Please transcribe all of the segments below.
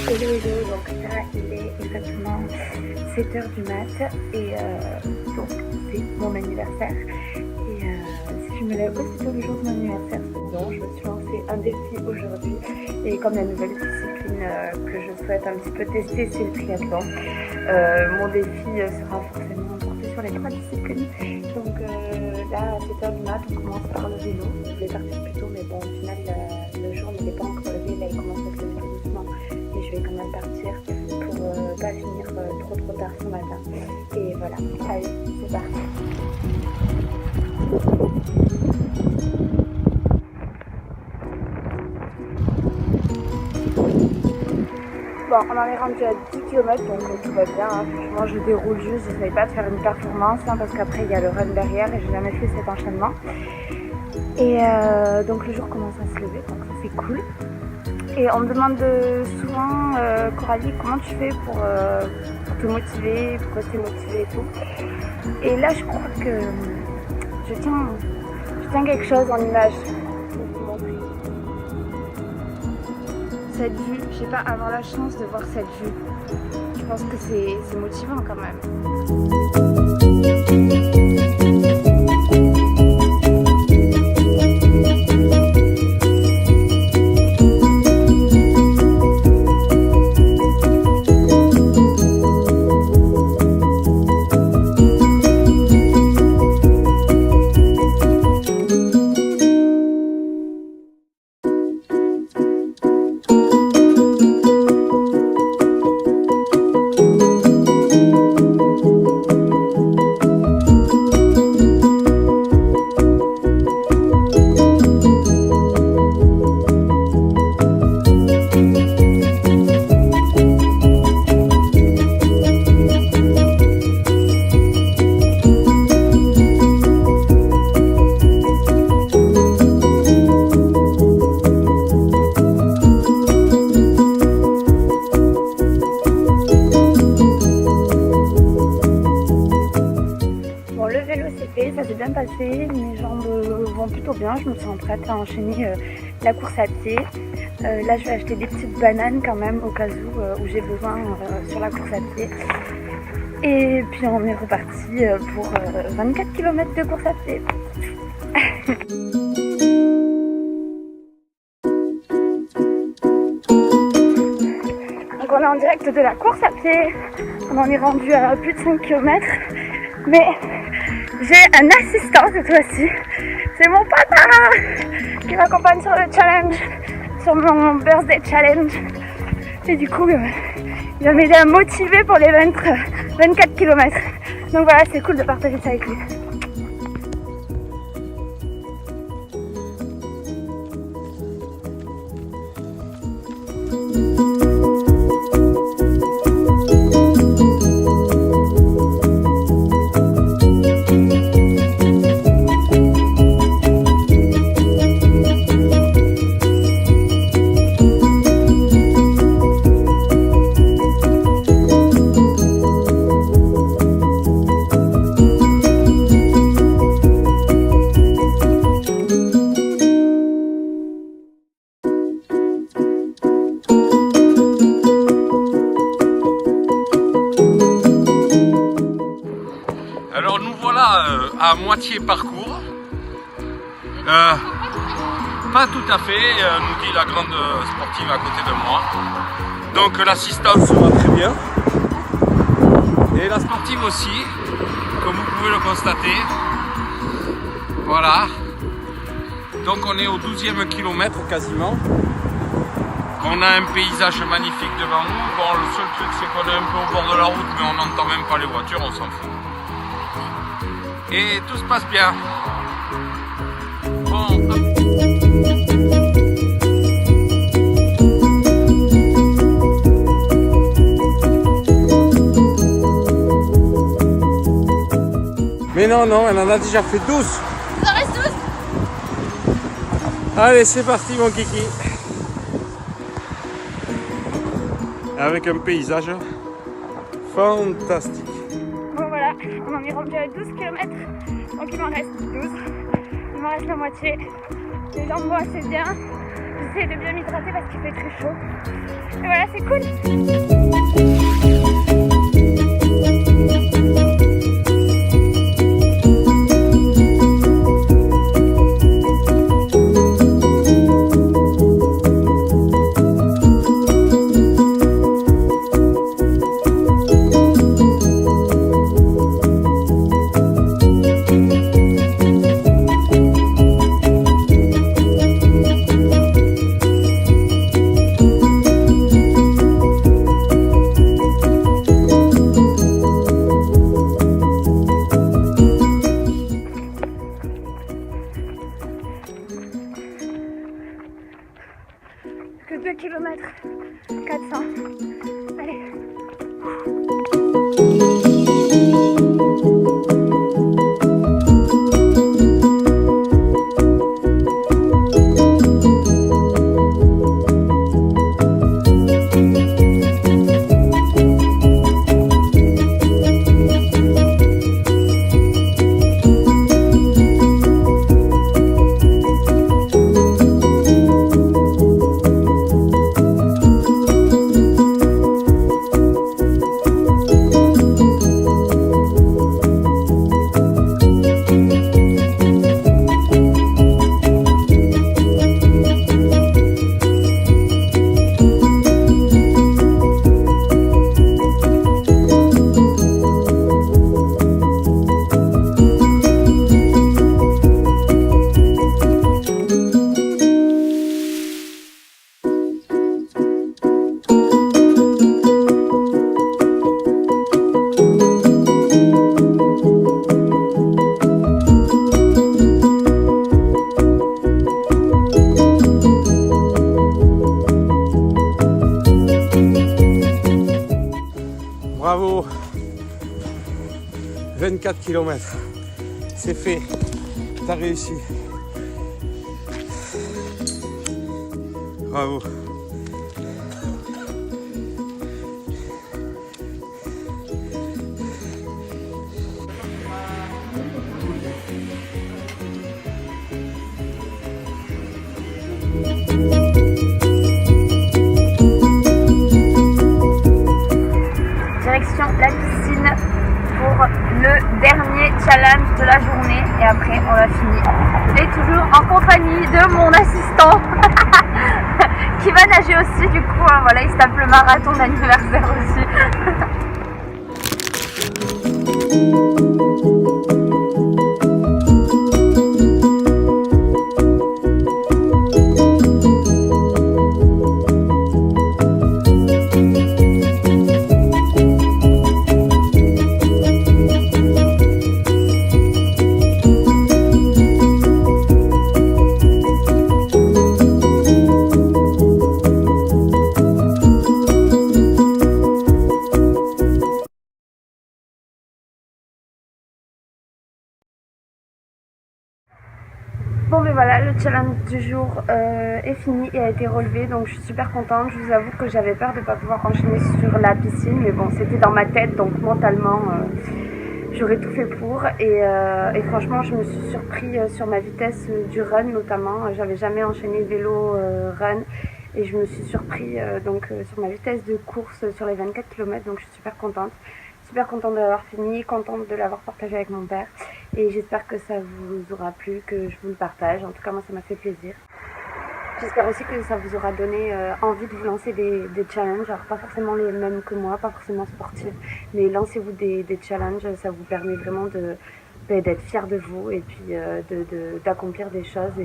Hello hello, donc là il est exactement 7h du mat et donc c'est mon anniversaire et si je me lève aussitôt le jour de mon anniversaire, donc je me suis lancé un défi aujourd'hui et comme la nouvelle discipline que je souhaite un petit peu tester c'est le triathlon, mon défi sera forcément porté sur les 3 disciplines, donc là à 7h du mat on commence par le vélo, je voulais partir plus tôt mais bon au final le jour n'était pas encore levé, là il commence à se lever tout doucement. Et je vais quand même partir pour pas finir trop tard ce matin. Et voilà, allez, c'est parti. Bon, on en est rendu à 10 km, donc tout va bien. Hein. Franchement, je déroule juste, j'essaye pas de faire une performance, hein, parce qu'après il y a le run derrière et j'ai jamais fait cet enchaînement. Et donc le jour commence à se lever, donc ça c'est cool. Et on me demande souvent, Coralie, comment tu fais pour te motiver, pour rester motivée et tout. Et là, je crois que je tiens quelque chose en image pour vous montrer. Cette vue, je sais pas, avoir la chance de voir cette vue, je pense que c'est motivant quand même. Ça s'est bien passé, mes jambes vont plutôt bien, je me sens prête à enchaîner la course à pied. Là je vais acheter des petites bananes quand même au cas où j'ai besoin sur la course à pied. Et puis on est reparti pour 24 km de course à pied. Donc on est en direct de la course à pied, on en est rendu à plus de 5 km, mais j'ai un assistant cette fois-ci, c'est mon papa qui m'accompagne sur le challenge, sur mon birthday challenge. Et du coup, il va m'aider à me motiver pour les 24 km. Donc voilà, c'est cool de partager ça avec lui. Alors nous voilà à moitié parcours, pas tout à fait, nous dit la grande sportive à côté de moi, donc l'assistance va très bien, et la sportive aussi, comme vous pouvez le constater, voilà, donc on est au 12e kilomètre quasiment, on a un paysage magnifique devant nous, bon le seul truc c'est qu'on est un peu au bord de la route mais on n'entend même pas les voitures, on s'en fout. Et tout se passe bien. Bon. Mais non, elle en a déjà fait 12. Il en reste 12. Allez, c'est parti mon kiki. Avec un paysage fantastique. Bon voilà, on en est rendu à 12 km, donc il m'en reste 12, il m'en reste la moitié, les jambes vont assez bien, J'essaie de bien m'hydrater parce qu'il fait très chaud. Et voilà, c'est cool. Que 2 km 400. Allez. Bravo, 24 km, c'est fait, t'as réussi. Bravo. Direction la piscine pour le dernier challenge de la journée et après on a fini. Et toujours en compagnie de mon assistant qui va nager aussi, du coup voilà, il se tape le marathon d'anniversaire aussi. Bon mais voilà, le challenge du jour est fini et a été relevé, donc je suis super contente. Je vous avoue que j'avais peur de ne pas pouvoir enchaîner sur la piscine, mais bon, c'était dans ma tête, donc mentalement j'aurais tout fait pour. Et franchement, je me suis surpris sur ma vitesse du run notamment. J'avais jamais enchaîné vélo run et je me suis surpris sur ma vitesse de course sur les 24 km, donc je suis super contente. Super contente de l'avoir fini, contente de l'avoir partagé avec mon père et j'espère que ça vous aura plu, que je vous le partage. En tout cas moi ça m'a fait plaisir. J'espère aussi que ça vous aura donné envie de vous lancer des challenges, alors pas forcément les mêmes que moi, pas forcément sportifs, mais lancez-vous des challenges, ça vous permet vraiment d'être fier de vous et puis d'accomplir des choses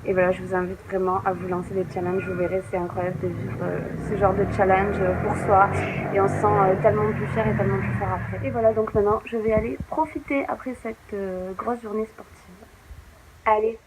et voilà, je vous invite vraiment à vous lancer des challenges. Vous verrez, c'est incroyable de vivre ce genre de challenge pour soi et on se sent tellement plus fier et tellement plus fort après. Et voilà, donc maintenant je vais aller profiter après cette grosse journée sportive. Allez!